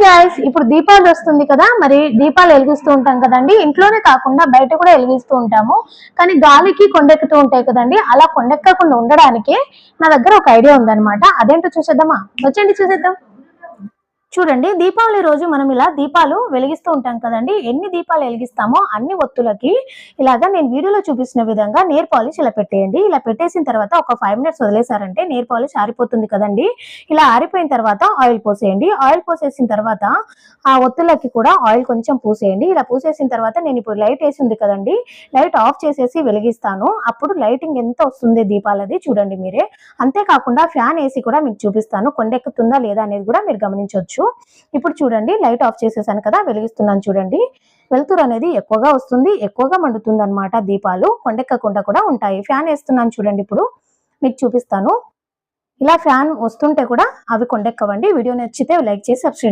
Guys, ఇప్పుడు దీపావళి వస్తుంది కదా. మరి దీపాలు వెలిగిస్తూ ఉంటాం కదండి. ఇంట్లోనే కాకుండా బయట కూడా వెలిగిస్తూ ఉంటాము. కానీ గాలికి కొండెక్కుతూ ఉంటాయి కదండి. అలా కొండెక్కకుండా ఉండడానికి నా దగ్గర ఒక ఐడియా ఉందన్నమాట. అదేంటో చూసేద్దామా? వచ్చండి చూసేద్దాం. చూడండి, దీపావళి రోజు మనం ఇలా దీపాలు వెలిగిస్తూ ఉంటాం కదండి. ఎన్ని దీపాలు వెలిగిస్తామో అన్ని ఒత్తులకి ఇలాగా నేను వీడియోలో చూపిస్తున్న విధంగా నెయిల్ పాలిష్ ఇలా పెట్టేయండి. ఇలా పెట్టేసిన తర్వాత ఒక 5 మినిట్స్ వదిలేసారంటే నెయిల్ పాలిష్ ఆరిపోతుంది కదండి. ఇలా ఆరిపోయిన తర్వాత ఆయిల్ పోసేయండి. ఆయిల్ పోసేసిన తర్వాత ఆ ఒత్తులకి కూడా ఆయిల్ కొంచెం పూసేయండి. ఇలా పూసేసిన తర్వాత నేను ఇప్పుడు లైట్ వేసి ఉంది కదండి, లైట్ ఆఫ్ చేసేసి వెలిగిస్తాను. అప్పుడు లైటింగ్ ఎంత వస్తుంది దీపాలది చూడండి మీరే. అంతేకాకుండా ఫ్యాన్ వేసి కూడా మీకు చూపిస్తాను, కొండెక్కుతుందా లేదా అనేది కూడా మీరు గమనించవచ్చు. ఇప్పుడు చూడండి, లైట్ ఆఫ్ చేసేసాను కదా, వెలిగిస్తున్నాను చూడండి. వెలుతురు అనేది ఎక్కువగా వస్తుంది, ఎక్కువగా మండుతుంది అన్నమాట. దీపాలు కొండెక్కకుండా కూడా ఉంటాయి. ఫ్యాన్ వేస్తున్నాను చూడండి, ఇప్పుడు మీకు చూపిస్తాను. ఇలా ఫ్యాన్ వస్తుంటే కూడా అవి కొండెక్కవండి. వీడియో నచ్చితే లైక్ చేసి సబ్స్క్రైబ్